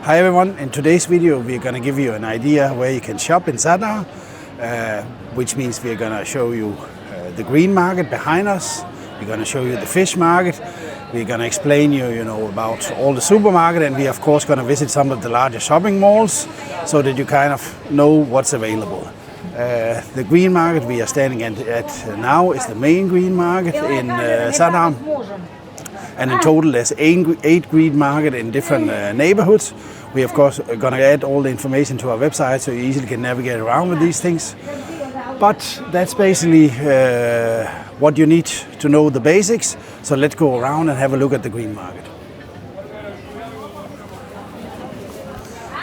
Hi everyone, in today's video we're going to give you an idea where you can shop in Zadar, which means we're going to show you the green market behind us, we're going to show you the fish market, we're going to explain you, about all the supermarket, and we're of course going to visit some of the larger shopping malls so that you kind of know what's available. The green market we are standing at now is the main green market in Zadar. And in total there's 8 green market in different neighborhoods. We of course are going to add all the information to our website so you easily can navigate around with these things. But that's basically what you need to know, the basics. So let's go around and have a look at the green market.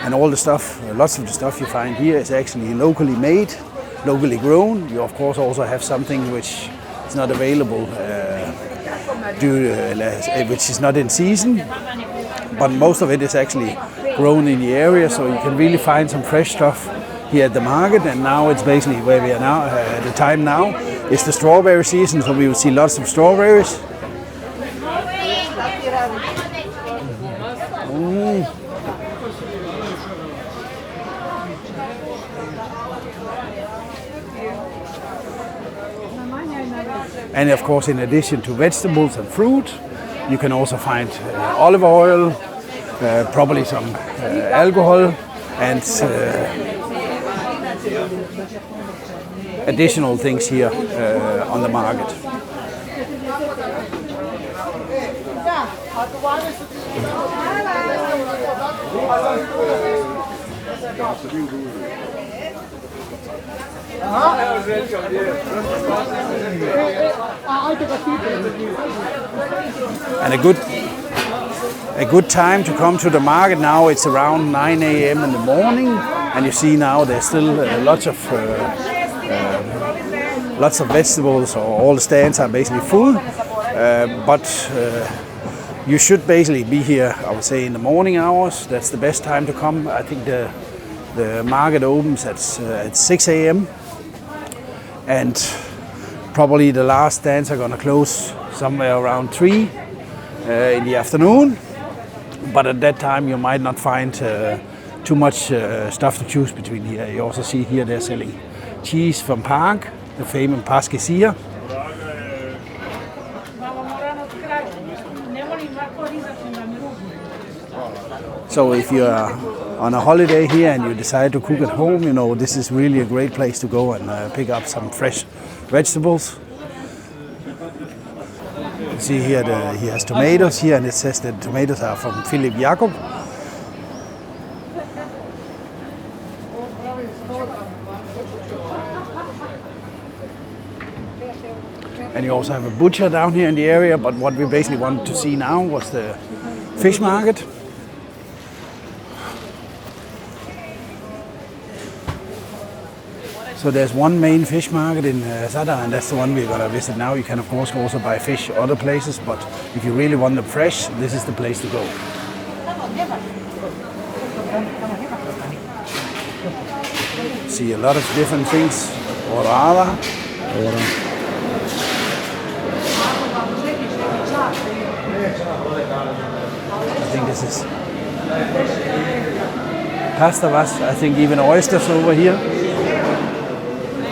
And all the stuff, lots of the stuff you find here is actually locally made, locally grown. You of course also have something which is not available which is not in season, but most of it is actually grown in the area, so you can really find some fresh stuff here at the market. And now it's basically where we are now, the time now is the strawberry season, so we will see lots of strawberries. And of course, in addition to vegetables and fruit, you can also find olive oil, probably some alcohol, and additional things here on the market. And a good time to come to the market now, it's around 9 a.m. in the morning, and you see now there's still lots of vegetables, or all the stands are basically full, but you should basically be here, I would say, in the morning hours. That's the best time to come. I think the market opens at 6 a.m. and probably the last stands are going to close somewhere around 3 in the afternoon. But at that time you might not find too much stuff to choose between here. You also see here they're selling cheese from Park, the famous Pasquesier. So if you are on a holiday here and you decide to cook at home, this is really a great place to go and pick up some fresh vegetables. You see here he has tomatoes here, and it says that tomatoes are from Philip Jacob. And you also have a butcher down here in the area, but what we basically wanted to see now was the fish market. So there's one main fish market in Zadar, and that's the one we're going to visit now. You can of course also buy fish other places, but if you really want them fresh, this is the place to go. See a lot of different things. Orada. I think this is pasta was. I think even oysters over here.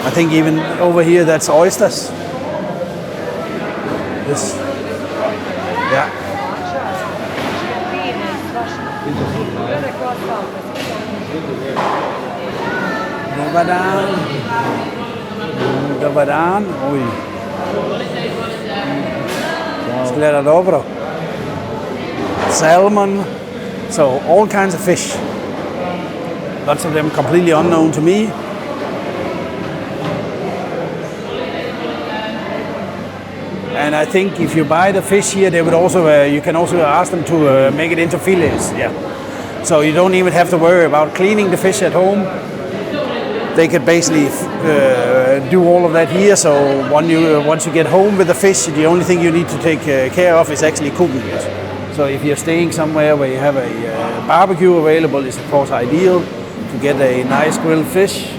I think even over here that's oysters. This, yeah. Dobar dan. Oj. Izgleda dobro. Salmon. So all kinds of fish. Lots of them completely unknown to me. And I think if you buy the fish here, they would also you can also ask them to make it into fillets. Yeah. So you don't even have to worry about cleaning the fish at home. They could basically do all of that here. So once you get home with the fish, the only thing you need to take care of is actually cooking it. So if you're staying somewhere where you have a barbecue available, it's of course ideal to get a nice grilled fish.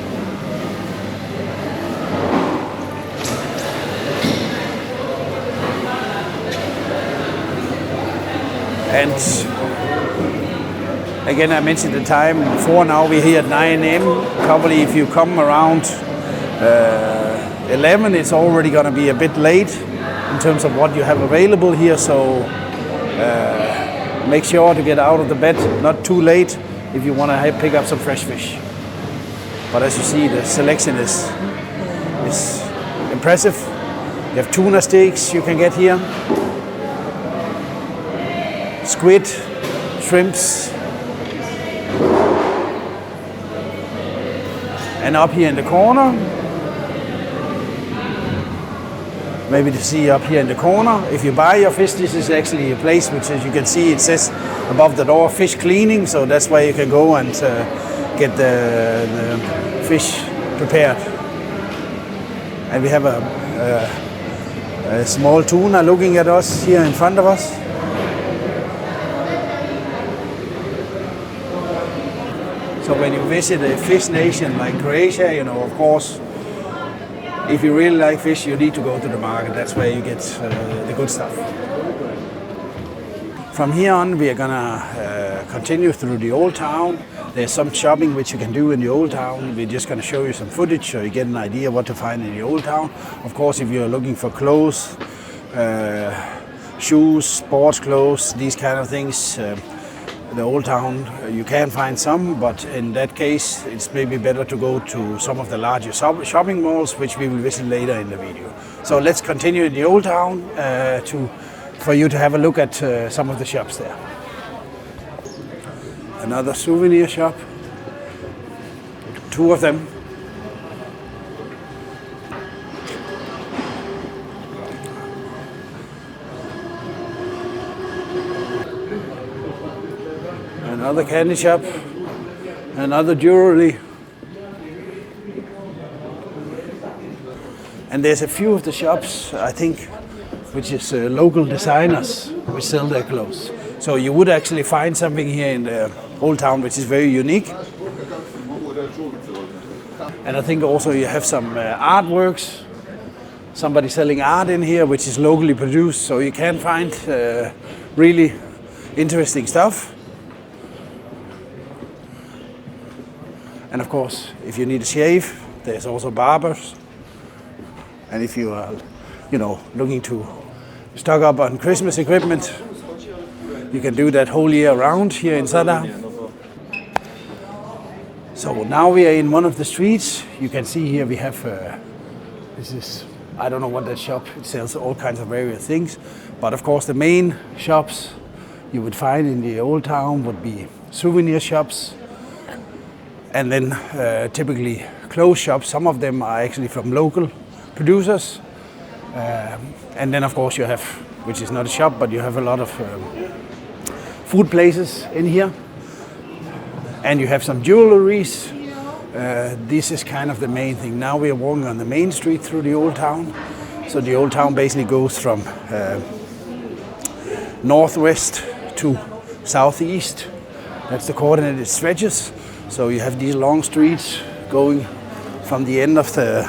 And Again, I mentioned the time before. Now we're here at 9 a.m. Probably if you come around 11, it's already going to be a bit late in terms of what you have available here. So make sure to get out of the bed not too late if you want to pick up some fresh fish. But as you see, the selection is impressive. You have tuna steaks you can get here, squid, shrimps, and up here in the corner, maybe to see up here in the corner, if you buy your fish, this is actually a place which, as you can see, it says above the door, fish cleaning, so that's where you can go and get the fish prepared. And we have a small tuna looking at us here in front of us. So when you visit a fish nation like Croatia, you know, of course, if you really like fish, you need to go to the market. That's where you get the good stuff. From here on, we are gonna continue through the old town. There's some shopping which you can do in the old town. We're just gonna show you some footage so you get an idea what to find in the old town. Of course, if you're looking for clothes, shoes, sports clothes, these kind of things, the old town, you can find some, but in that case, it's maybe better to go to some of the larger shopping malls, which we will visit later in the video. So let's continue in the old town for you to have a look at some of the shops there. Another souvenir shop, 2 of them. Another candy shop, another jewelry. And there's a few of the shops, I think, which is local designers which sell their clothes. So you would actually find something here in the old town which is very unique. And I think also you have some artworks, somebody selling art in here which is locally produced, so you can find really interesting stuff. And of course, if you need a shave, there's also barbers. And if you are, you know, looking to stock up on Christmas equipment, you can do that whole year round here in Zadar. So now we are in one of the streets. You can see here we have, this is, I don't know what that shop, it sells all kinds of various things. But of course the main shops you would find in the old town would be souvenir shops. And then typically clothes shops. Some of them are actually from local producers. And then of course you have, which is not a shop, but you have a lot of food places in here. And you have some jewelries. This is kind of the main thing. Now we are walking on the main street through the old town. So the old town basically goes from northwest to southeast. That's the coordinate it stretches. So you have these long streets going from the end of the,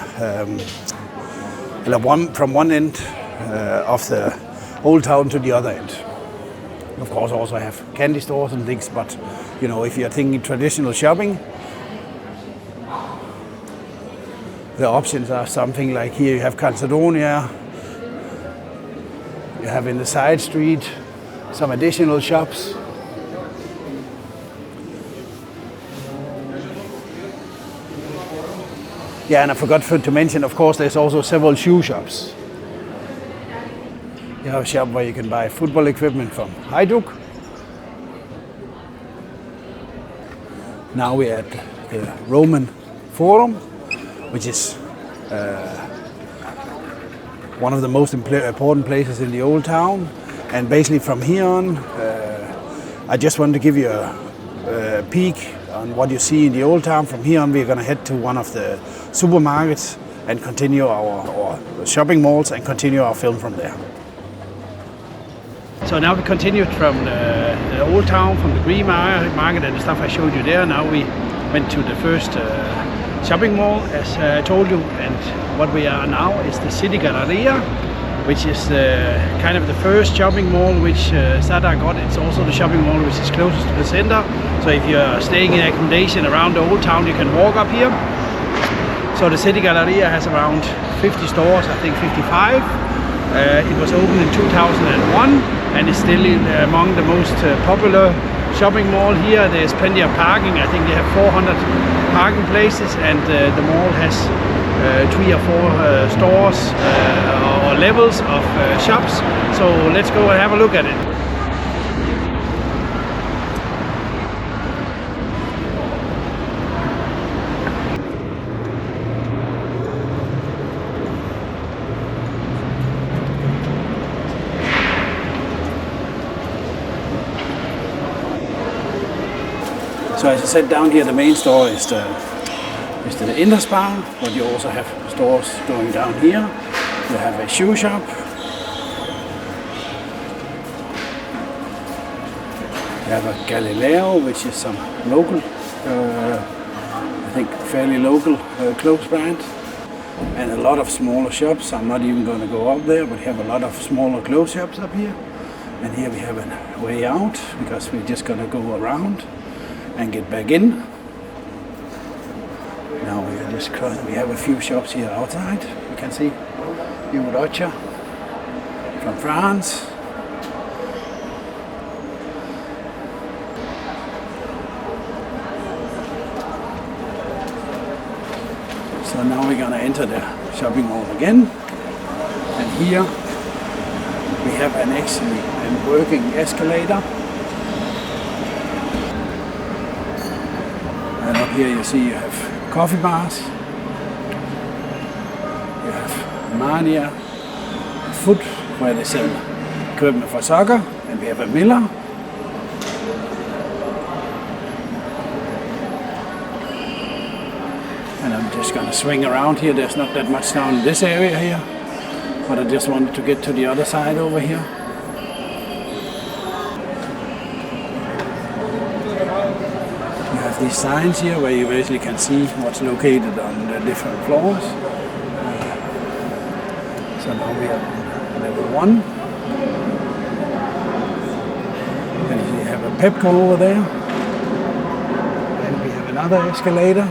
from one end of the old town to the other end. Of course, also have candy stores and things, but you know, if you're thinking traditional shopping, the options are something like here you have Calzedonia, you have in the side street some additional shops. Yeah, and I forgot to mention, of course, there's also several shoe shops. You have a shop where you can buy football equipment from Hajduk. Now we're at the Roman Forum, which is one of the most important places in the old town. And basically from here on, I just wanted to give you a peek on what you see in the old town. From here on, we're going to head to one of the supermarkets and continue our shopping malls and continue our film from there. So now we continued from the old town, from the green market and the stuff I showed you there. Now we went to the first shopping mall, as I told you, and what we are now is the City Galleria, which is kind of the first shopping mall which Zadar got. It's also the shopping mall which is closest to the center. So if you're staying in accommodation around the old town, you can walk up here. So the City Galleria has around 50 stores, I think 55. It was opened in 2001 and is still among the most popular shopping mall here. There's plenty of parking. I think they have 400 parking places, and the mall has 3 or 4 stores or levels of shops. So let's go and have a look at it. So as I said, down here the main store is the Interspar, but you also have stores going down here. You have a shoe shop. You have a Galileo, which is some local, I think fairly local clothes brand. And a lot of smaller shops. I'm not even going to go up there, but we have a lot of smaller clothes shops up here. And here we have a way out, because we're just going to go around and get back in. Now we are just crossing. We have a few shops here outside. You can see Yves Rocher from France. So now we're gonna enter the shopping mall again. And here we have an excellent and working escalator. And up here you see you have coffee bars, you have Mania Foot, where they sell equipment for soccer, and we have a Miller. And I'm just going to swing around here. There's not that much down in this area here, but I just wanted to get to the other side over here. These signs here where you basically can see what's located on the different floors. So now we are on level 1. And we have a Pepco over there. And we have another escalator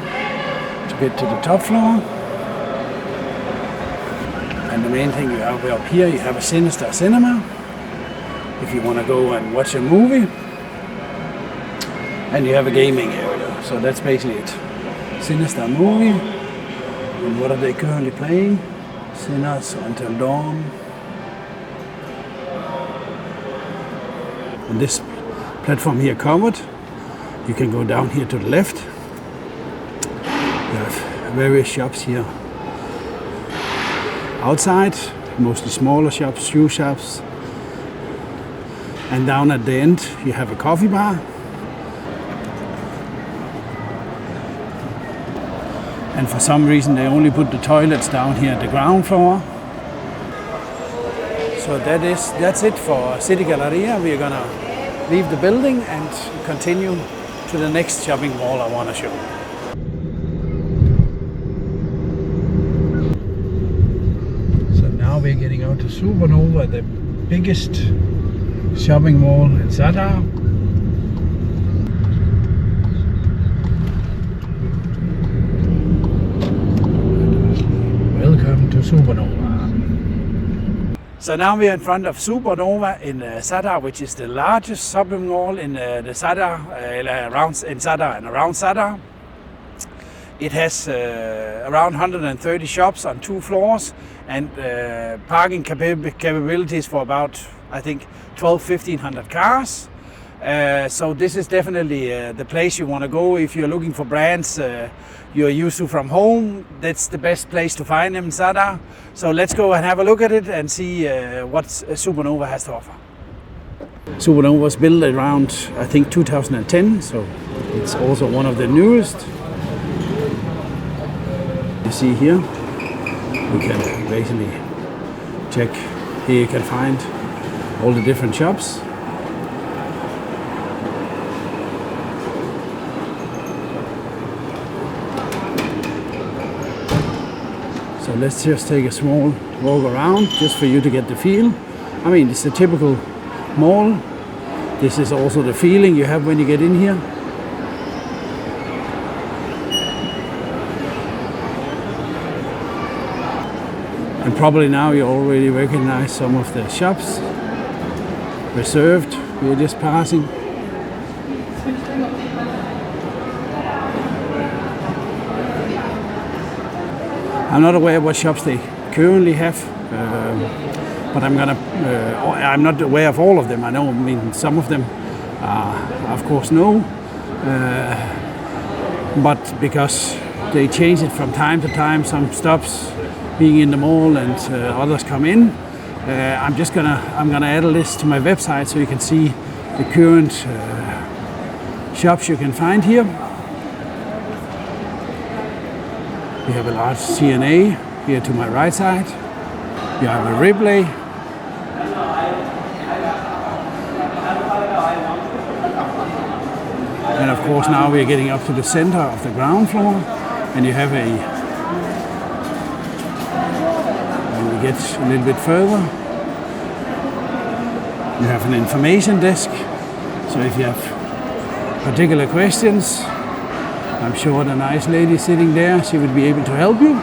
to get to the top floor. And the main thing you have up here, you have a Sinister Cinema if you want to go and watch a movie. And you have a gaming area. So that's basically it. Sinister movie. And what are they currently playing? Sinners Until Dawn. And this platform here covered. You can go down here to the left. You have various shops here outside, mostly smaller shops, shoe shops. And down at the end you have a coffee bar. And for some reason they only put the toilets down here at the ground floor. So that's it for City Galleria. We're gonna leave the building and continue to the next shopping mall I want to show. So now we're getting out to Supernova, the biggest shopping mall in Zadar. Welcome to Supernova. So now we are in front of Supernova in Zadar, which is the largest shopping mall in the Zadar, around in Zadar and around Zadar. It has around 130 shops on 2 floors and parking capabilities for about, I think, 1,500 cars. So this is definitely the place you want to go if you're looking for brands you're used to from home. That's the best place to find them in Zadar. So let's go and have a look at it and see what Supernova has to offer. Supernova was built around, I think, 2010, so it's also one of the newest. You see here, we can basically check. Here you can find all the different shops. So So let's just take a small walk around just for you to get the feel. I mean, it's a typical mall. This is also the feeling you have when you get in here. And probably now you already recognize some of the shops. Reserved, we're just passing. I'm not aware what shops they currently have, but I'm not aware of all of them. I mean, some of them, of course, no, but because they change it from time to time, some stops being in the mall and others come in. I'm gonna add a list to my website so you can see the current shops you can find here. We have a large C&A here to my right side. You have a Ripley. And of course now we're getting up to the center of the ground floor, and you have when we get a little bit further, you have an information desk. So if you have particular questions, I'm sure the nice lady sitting there, she would be able to help you.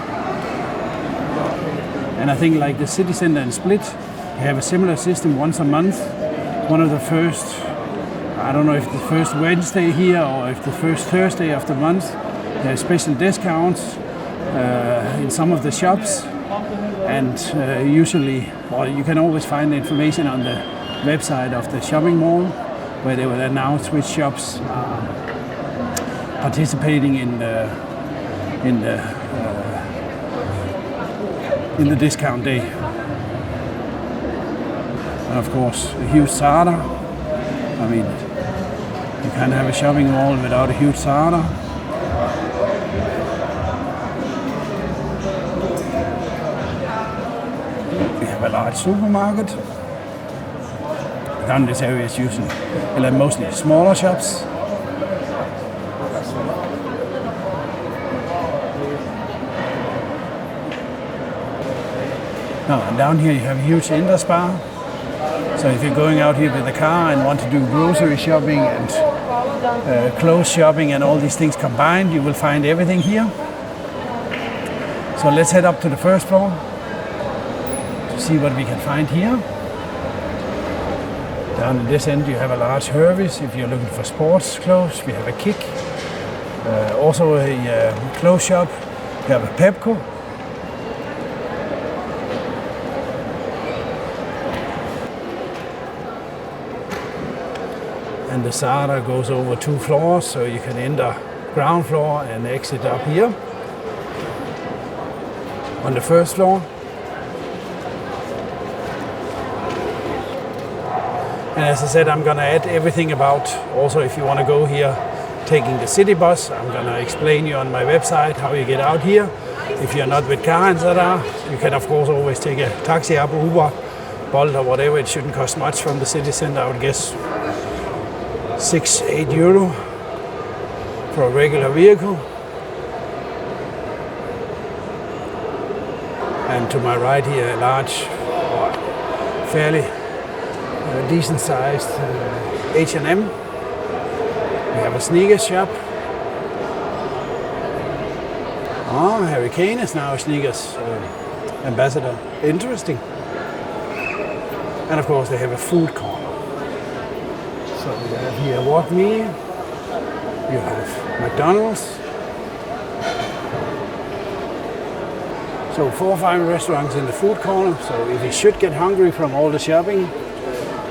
And I think like the city center in Split, they have a similar system once a month. One of the first, I don't know if the first Wednesday here or if the first Thursday of the month, there are special discounts in some of the shops. And usually, well, you can always find the information on the website of the shopping mall, where they will announce which shops are participating in the discount day. And of course, a huge Zara. I mean, you can't have a shopping mall without a huge Zara. We have a large supermarket. Down this area is usually, mostly smaller shops. Now, and down here you have a huge Interspar. So if you're going out here with the car and want to do grocery shopping and clothes shopping and all these things combined, you will find everything here. So let's head up to the first floor to see what we can find here. Down at this end you have a large Hervis if you're looking for sports clothes. We have a Kick, also a clothes shop. We have a Pepco. And the Zara goes over 2 floors, so you can enter ground floor and exit up here on the first floor. And as I said, I'm gonna add everything about, also if you wanna go here taking the city bus, I'm gonna explain you on my website how you get out here. If you're not with car in Zadar, you can of course always take a taxi up, Uber, Bolt or whatever. It shouldn't cost much from the city center, I would guess 6-8 euro for a regular vehicle. And to my right here, a large, fairly decent sized H&M. We have a sneakers shop. Oh, Harry Kane is now a sneakers ambassador. Interesting. And of course they have a food corner. So you have here Walk Me, you have McDonald's. So 4 or 5 restaurants in the food corner. So if you should get hungry from all the shopping,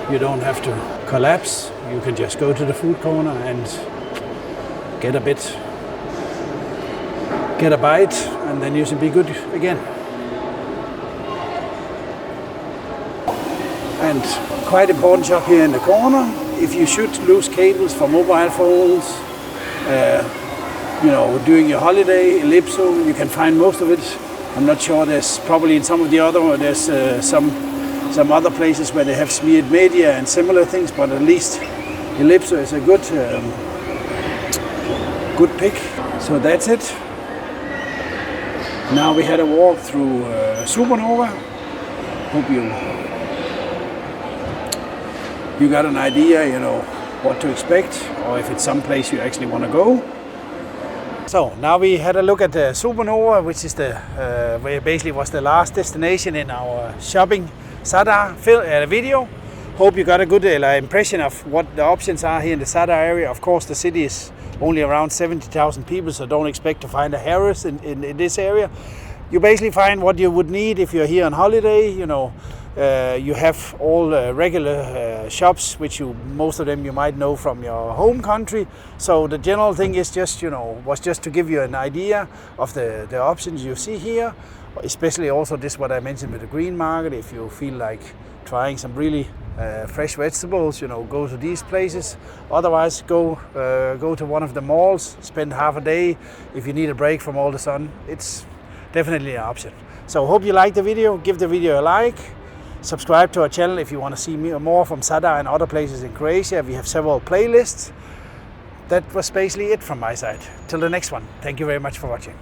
you don't have to collapse. You can just go to the food corner and get a bite, and then you should be good again. And quite important shop here in the corner. If you should lose cables for mobile phones, during your holiday, Ellipso, you can find most of it. I'm not sure, there's probably in some of the other, there's some other places where they have smeared media and similar things, but at least Ellipso is a good pick. So that's it. Now we had a walk through Supernova. Hope you got an idea, you know, what to expect, or if it's some place you actually want to go. So now we had a look at the Supernova, which is basically was the last destination in our shopping Zadar video. Hope you got a good impression of what the options are here in the Zadar area. Of course, the city is only around 70,000 people, so don't expect to find a Harrods in this area. You basically find what you would need if you're here on holiday. You know, you have all regular shops, which most of them you might know from your home country. So the general thing is just, you know, was just to give you an idea of the options you see here, especially also this what I mentioned with the green market. If you feel like trying some really fresh vegetables, you know, go to these places. Otherwise, go to one of the malls, spend half a day. If you need a break from all the sun, it's definitely an option. So hope you like the video. Give the video a like. Subscribe to our channel if you want to see more from Zadar and other places in Croatia. We have several playlists. That was basically it from my side. Till the next one. Thank you very much for watching.